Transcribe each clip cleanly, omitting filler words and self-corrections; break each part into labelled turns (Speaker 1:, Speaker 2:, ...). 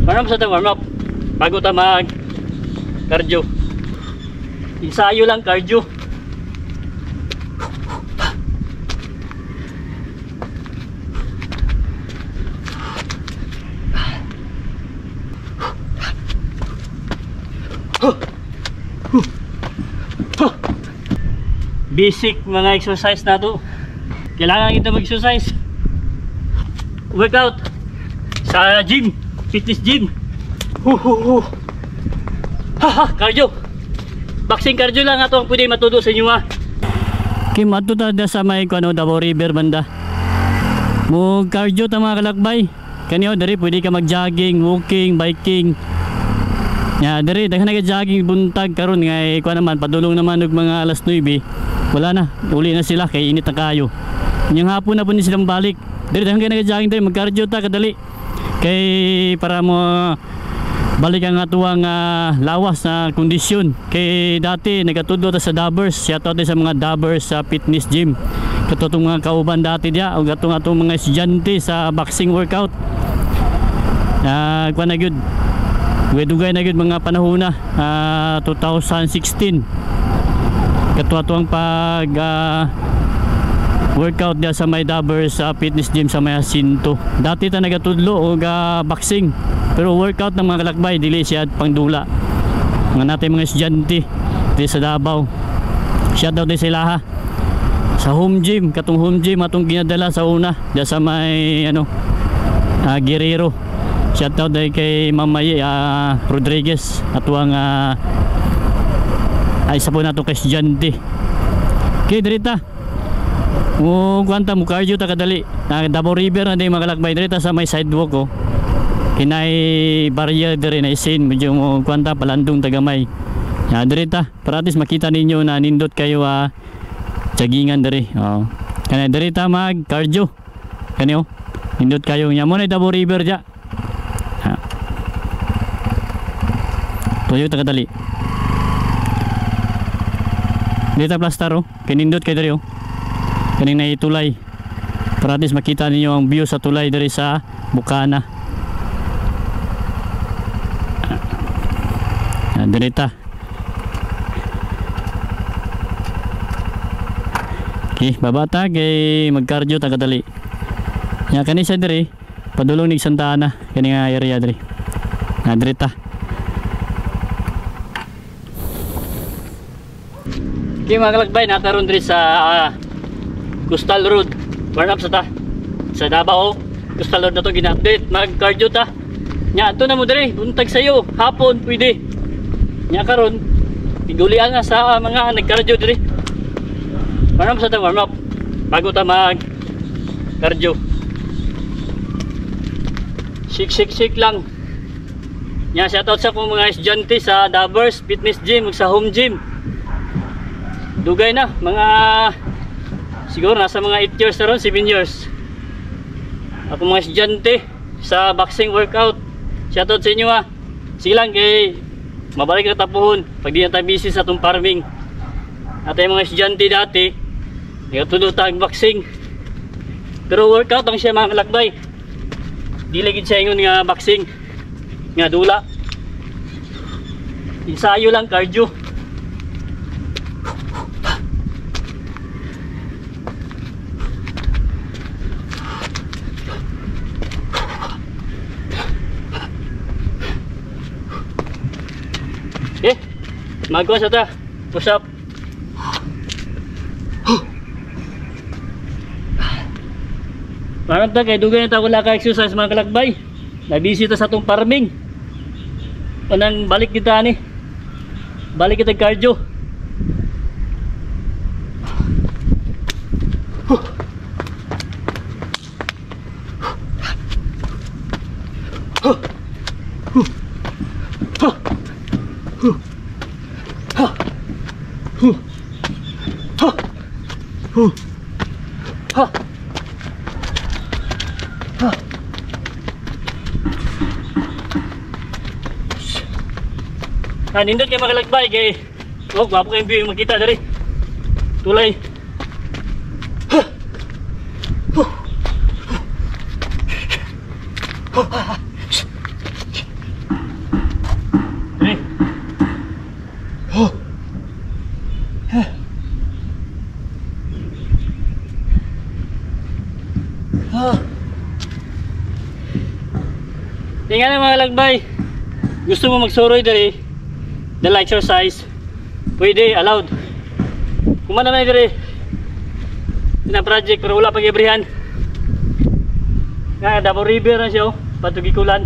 Speaker 1: Warm up sa warm up. Bago ta mag cardio. Ensayo lang cardio. Basic mga exercise na to. Kailangan kita mag-exercise. Workout sa gym, fitness gym. Cardio. Boxing cardio lang ato ang pwede matudo sa inyo ha. Okay, matuto da sa may Davao River banda. Mo cardio ta mga kalakbay. Kaniyo dari pwede ka mag-jogging, walking, biking. Ya, dari daghan nag-jogging buntag karon nga kuan naman padulong naman og mga alas 9. Wala na, uli na sila kay init na kayo. Yung hapon na po silang balik. Dari daghan kay nag-jogging tayo, mag-cardio ta kadali. Kay para mo balik ang atuang lawas na kondisyon. Kay dati nagatudlo ta sa Dabbers, shoutout sa mga Dabbers sa fitness gym. Katutong mga kauban dati dia o atong mga estudyante sa boxing workout. Kuan na gyud. Dugay na gyud mga panahon na 2016. Katuwang pag workout dia sa may Dabbers sa fitness gym sa may Jacinto. Dati ta nagatudlo og boxing, pero workout ng mga kalakbay dili siya pangdula. Mga natin mga estudyante di sa Davao. Shoutout din sila ha. Sa home gym, katong home gym atong ginadala sa una dia sa may Guerrero. Shoutout din kay Mamay Rodriguez atuang ay sa po na ito kay estudyante. Okay, dirita kuwanta mo cardio ta kadali Davao River na din makalakbay dirita sa may sidewalk ko. Kinay barrier dire na isin medyo mo kuwanta palandong tagamay. Dirita para at least makita ninyo na nindot kayo jaggingan dire. Kanay dirita mag cardio kanyo nindot kayo nya mo na Davao River ja. Tuyo ta kadali. Dito plaster kinindot kay diri kaning naitulay para at least makita ninyo ang view sa tulay diri sa Bukana. Dirita. Okay, babata kay mag-cardio ta kadali. Nya kani sa diri padulong ni Santa Ana kani nga area diri. Dirita. Okay mga kalakbay, nakaroon rin sa Coastal Road. Warm up sa Davao. Coastal Road na ito gina-update. Mag-cardio ta. Nya, ito na mo diri. Buntag sa'yo. Hapon, pwede. Nya karon igulian nga sa mga nag-cardio diri. Warm up warm up. Bago ta mag-cardio. Shake lang. Nya, shoutout sa kong mga estudyante sa Dabbers Fitness Gym ug sa Home Gym. Dugay na, mga siguro nasa mga 8 years na ron, 7 years. Ako mga estudyante sa boxing workout. Shoutout sa inyo ha. Sige lang kay mabalik na tapuhon pag di na tayo busy sa itong farming. At yung mga estudyante dati nagatuloy tag boxing. Pero workout ang siya mga kalakbay. Di lagi siya yung nga boxing nga dula. Ensayo lang cardio. Magawa sa ta, push up. Parang ta kay dugay na ta wala ka exercise mga kalakbay. Nabisi ta sa tong farming. Unang balik kita ni. Balik kita cardio. Nindot kayo makalakbay kay gwapo kayong view yung makita dari tulay. Tingnan mga lagbay. Gusto mo magsuroy dali, dala exercise, pwede, allowed. Kumana na dali na project pero wala pang ibrihan. Nga Davao River na siya, patugikulan.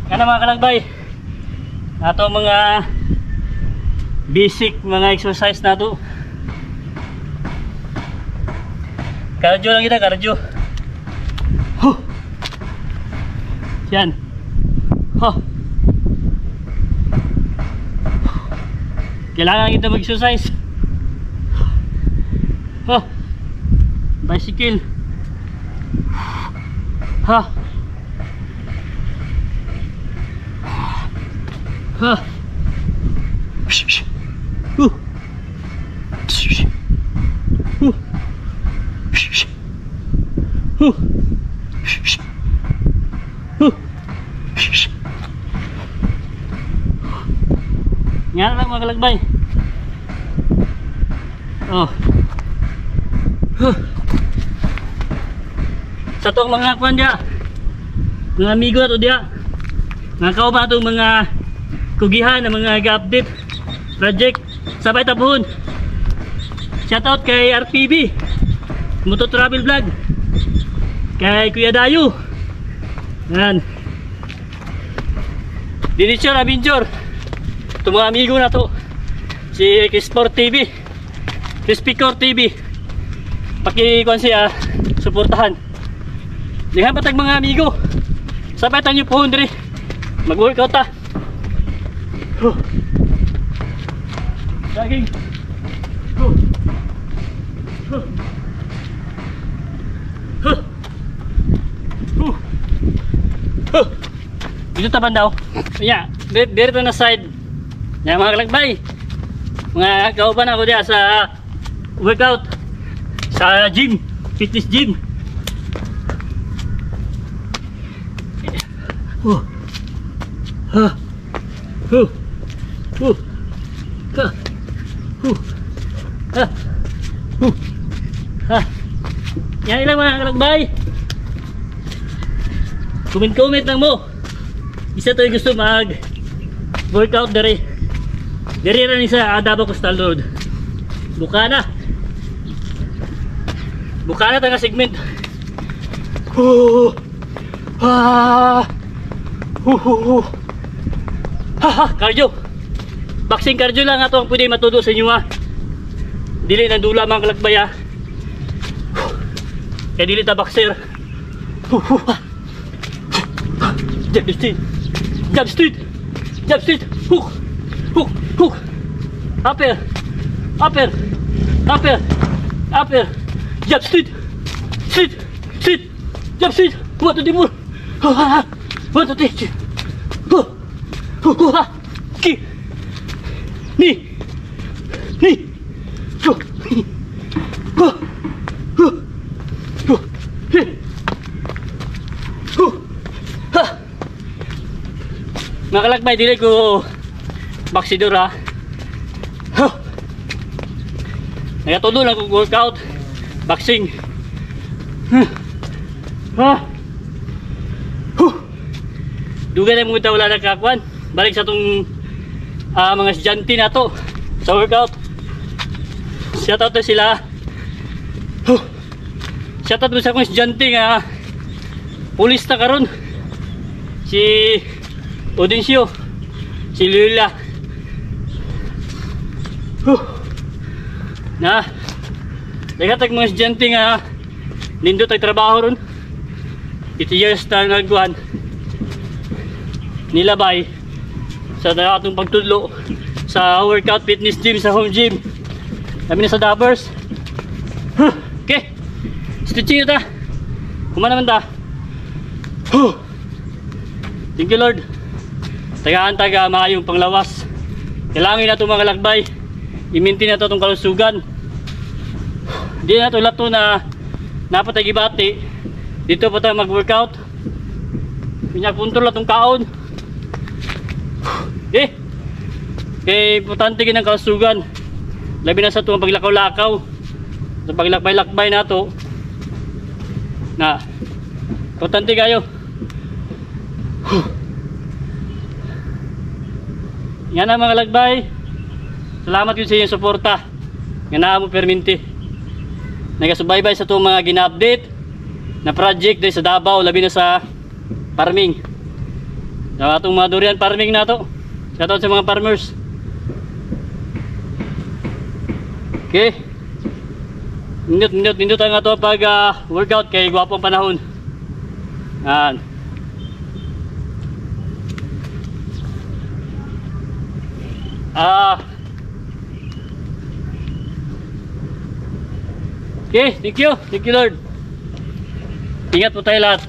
Speaker 1: Nga mga kalagbay, ato mga basic mga exercise na to. Cardio lang kita, cardio. Yan. Kailangan kita mag-exercise. Bicycle. Nga lang mga kalagbay. Sa itong mga kwan dia, mga amigo na to dia, mga kauba itong mga kugihan na mga ga-update project, sabay tapuhon. Shoutout kay RPB Moto Travel Vlog, kay Kuya Dayo, yan, Dinichor Adventure, itong mga amigo na to, si Crispor TV, Crispicor TV, pakikuan siya, suportahan. Lihan patag mga amigo, sabay tayo pohon diri, mag-workout ta. Jogging. Dito taban daw. Yeah, dito na side. Yan mga kalagbay, mga kauban ako diya sa workout, sa gym, fitness gym. Yan lang mga kalagbay. Comment lang mo. Isa to yung gusto mag workout dari. Dari rin sa Davao Coastal Road. Bukana tanga segment. Cardio. Boxing cardio lang ato ang pwede matudo sa inyo ha. Dili na dula mga kalagbay ha. Kaya dili ta boxer. Jab street. Jab street. Jab street. Hook. Hook. Hook. Upper. Upper. Upper. Upper. Jab street. Street. Street. Jab street. 1 2 3 4. 1 2 3. Go. Ki. Ni. Ni. Go. Go. Go. Go. Go. Ha. Mga kalagbay, dili ko baksidor ha. Nagatulo lang kong workout, boxing. Duga na mga wala nagkakuan. Balik sa itong mga estudyante na to sa workout. Shoutout na sila. Shoutout mo sa akong estudyante nga pulis na karon, si Audencio, si Lula. Na naghatag mga estudyante nga nindot ay trabaho ron. 8 years na nagkuhan nilabay sa atong pagtudlo sa workout fitness gym, sa home gym kami na sa Davers. Okay, stretching na ta, kumana naman ta. Thank you Lord. Taga maayong panglawas. Kailangan na itong mga lagbay i-maintain na ito itong kalusugan. Hindi na ito lato na napatagibati. Dito pa tayo mag-workout. Pinag-control na itong kaon. Okay. Kaya importante ng kalusugan. Labi na sa itong paglakaw-lakaw. sa paglakbay-lakbay na to na importante kayo. Yan ang mga lagbay. Salamat yun sa inyong suporta nga naa mo perminti nagasubaybay sa itong mga gina-update na project dahil sa Davao, labi na sa farming, sa itong mga durian farming na to. Shoutout sa mga farmers. Okay, nindot ang ato pag workout kay gwapong panahon. Yan. Okay, thank you Lord. Ingat po tayo lahat.